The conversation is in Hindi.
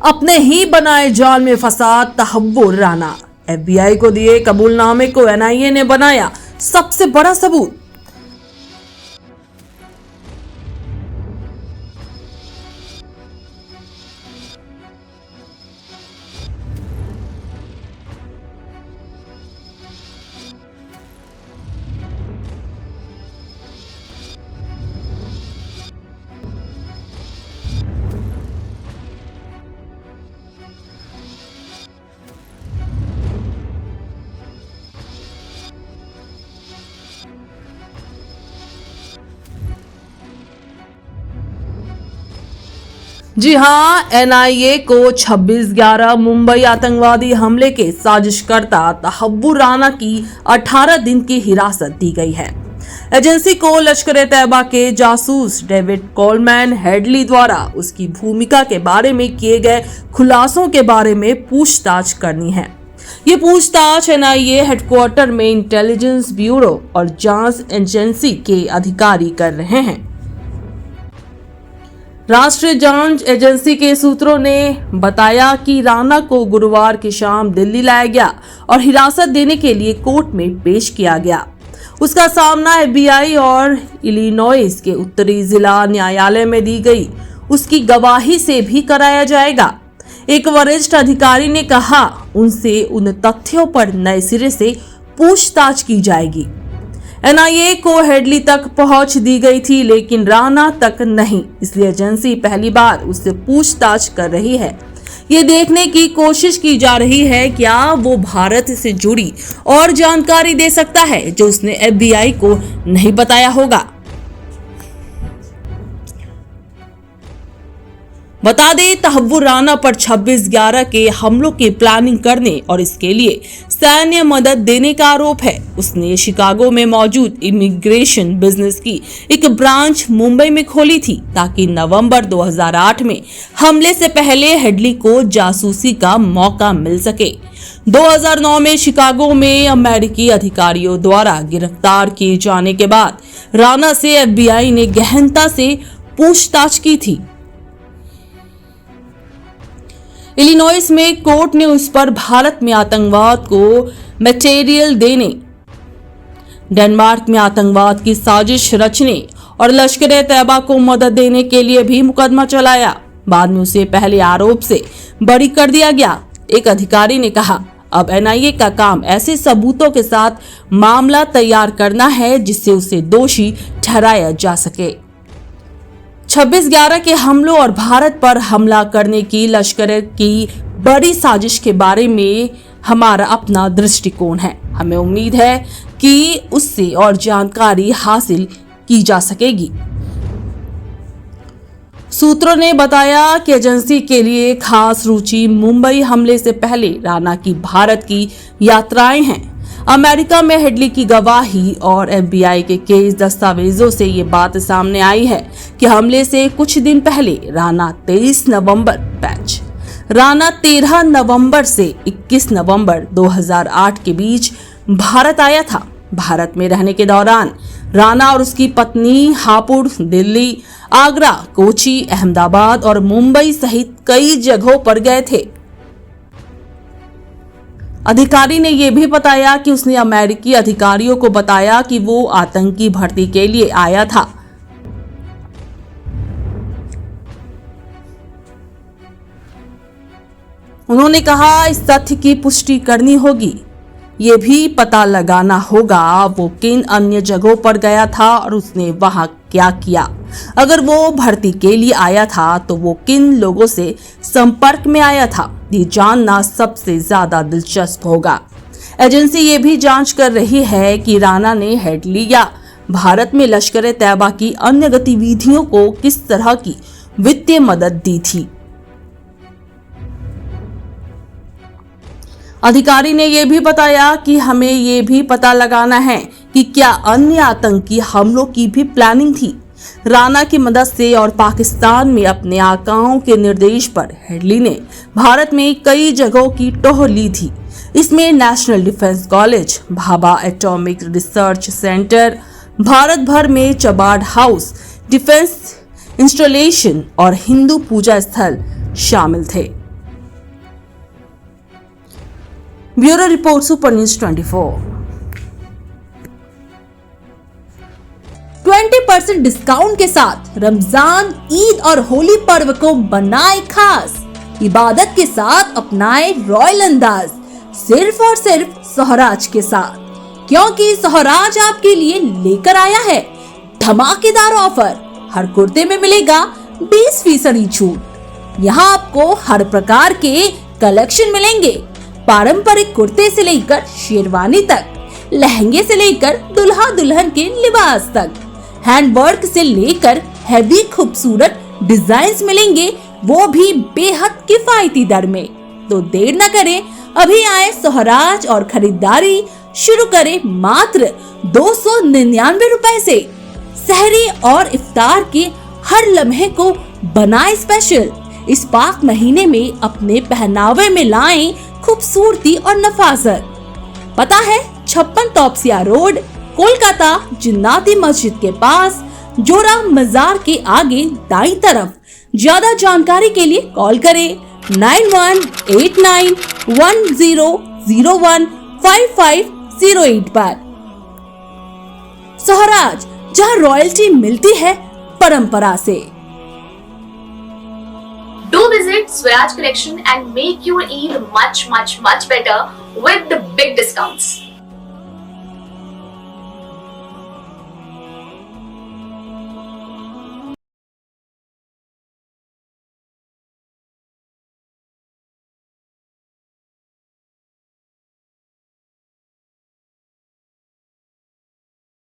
अपने ही बनाए जाल में फंसा तहव्वुर राना। एफबीआई को दिए कबूलनामे को एनआईए ने बनाया सबसे बड़ा सबूत। जी हां, एनआईए को 26/11 मुंबई आतंकवादी हमले के साजिशकर्ता तहव्वुर राना की 18 दिन की हिरासत दी गई है। एजेंसी को लश्कर-ए-तैयबा के जासूस डेविड कोलमैन हेडली द्वारा उसकी भूमिका के बारे में किए गए खुलासों के बारे में पूछताछ करनी है। ये पूछताछ एनआईए हेडक्वार्टर में इंटेलिजेंस ब्यूरो और जांच एजेंसी के अधिकारी कर रहे हैं। राष्ट्रीय जांच एजेंसी के सूत्रों ने बताया कि राना को गुरुवार की शाम दिल्ली लाया गया और हिरासत देने के लिए कोर्ट में पेश किया गया। उसका सामना एफबीआई और इलिनॉइस के उत्तरी जिला न्यायालय में दी गई उसकी गवाही से भी कराया जाएगा। एक वरिष्ठ अधिकारी ने कहा, उनसे उन तथ्यों पर नए सिरे से पूछताछ की जाएगी। एनआईए को हेडली तक पहुंच दी गई थी, लेकिन राना तक नहीं। इसलिए एजेंसी पहली बार उससे पूछताछ कर रही है। ये देखने की कोशिश की जा रही है क्या वो भारत से जुड़ी और जानकारी दे सकता है जो उसने एफबीआई को नहीं बताया होगा। बता दें, तहव्वुर राना पर 26/11 के हमलों की प्लानिंग करने और इसके लिए सैन्य मदद देने का आरोप है। उसने शिकागो में मौजूद इमिग्रेशन बिजनेस की एक ब्रांच मुंबई में खोली थी ताकि नवंबर 2008 में हमले से पहले हेडली को जासूसी का मौका मिल सके। 2009 में शिकागो में अमेरिकी अधिकारियों द्वारा गिरफ्तार किए जाने के बाद राना से एफबीआई ने गहनता से पूछताछ की थी। इलिनॉइस में कोर्ट ने उस पर भारत में आतंकवाद को मटेरियल देने, डेनमार्क में आतंकवाद की साजिश रचने और लश्कर-ए-तैयबा को मदद देने के लिए भी मुकदमा चलाया। बाद में उसे पहले आरोप से बरी कर दिया गया। एक अधिकारी ने कहा, अब एनआईए का काम ऐसे सबूतों के साथ मामला तैयार करना है जिससे उसे दोषी ठहराया जा सके। 26/11 के हमलों और भारत पर हमला करने की लश्कर की बड़ी साजिश के बारे में हमारा अपना दृष्टिकोण है। हमें उम्मीद है कि उससे और जानकारी हासिल की जा सकेगी। सूत्रों ने बताया कि एजेंसी के लिए खास रुचि मुंबई हमले से पहले राना की भारत की यात्राएं हैं। अमेरिका में हेडली की गवाही और एफबीआई के केस दस्तावेजों से ये बात सामने आई है कि हमले से कुछ दिन पहले राना 13 नवंबर से 21 नवंबर 2008 के बीच भारत आया था। भारत में रहने के दौरान राना और उसकी पत्नी हापुड़ दिल्ली, आगरा, कोची, अहमदाबाद और मुंबई सहित कई जगहों पर गए थे। अधिकारी ने यह भी बताया कि उसने अमेरिकी अधिकारियों को बताया कि वो आतंकी भर्ती के लिए आया था। उन्होंने कहा, इस तथ्य की पुष्टि करनी होगी। ये भी पता लगाना होगा वो किन अन्य जगहों पर गया था और उसने वहां क्या किया। अगर वो भर्ती के लिए आया था तो वो किन लोगों से संपर्क में आया था, ये जानना सबसे ज्यादा दिलचस्प होगा। एजेंसी ये भी जांच कर रही है कि राना ने हेडली या भारत में लश्कर-ए-तैयबा की अन्य गतिविधियों को किस तरह की वित्तीय मदद दी थी। अधिकारी ने यह भी बताया कि हमें यह भी पता लगाना है कि क्या अन्य आतंकी हमलों की भी प्लानिंग थी। राना की मदद से और पाकिस्तान में अपने आकाओं के निर्देश पर हेडली ने भारत में कई जगहों की टोह ली थी। इसमें national defence college, Bhabha atomic research centre, Bharat भर में चबार्ड हाउस, डिफेंस इंस्टॉलेशन और हिंदू पूजा स्थल शामिल थे। Bureau report, super news 24। 20% discount के साथ रमजान, ईद और होली पर्व को बनाए खास। इबादत के साथ अपनाए रॉयल अंदाज, सिर्फ और सिर्फ सोहराज के साथ, क्योंकि सोहराज आपके लिए लेकर आया है धमाकेदार ऑफर। हर कुर्ते में मिलेगा 20% छूट। यहाँ आपको हर प्रकार के कलेक्शन मिलेंगे, पारंपरिक कुर्ते से लेकर शेरवानी तक, लहंगे से लेकर दुल्हा दुल्हन के लिबास तक, हैंडवर्क से लेकर हैवी खूबसूरत डिजाइन्स मिलेंगे, वो भी बेहद किफायती दर में। तो देर न करें, अभी आए सोहराज और खरीदारी शुरू करें मात्र 299 रुपए से। सहरी और इफ्तार के हर लम्हे को बनाए स्पेशल। इस पाक महीने में अपने पहनावे में लाएं खूबसूरती और नफासत। पता है 56 तौबसिया रोड, कोलकाता, जिन्नाती मस्जिद के पास, जोरा मजार के आगे दाईं तरफ। ज्यादा जानकारी के लिए कॉल करें 918910015508 पर। सोहराज, जहां रॉयल्टी मिलती है परंपरा से। Do visit Swaraj Collection and make your Eid much better with the big discounts.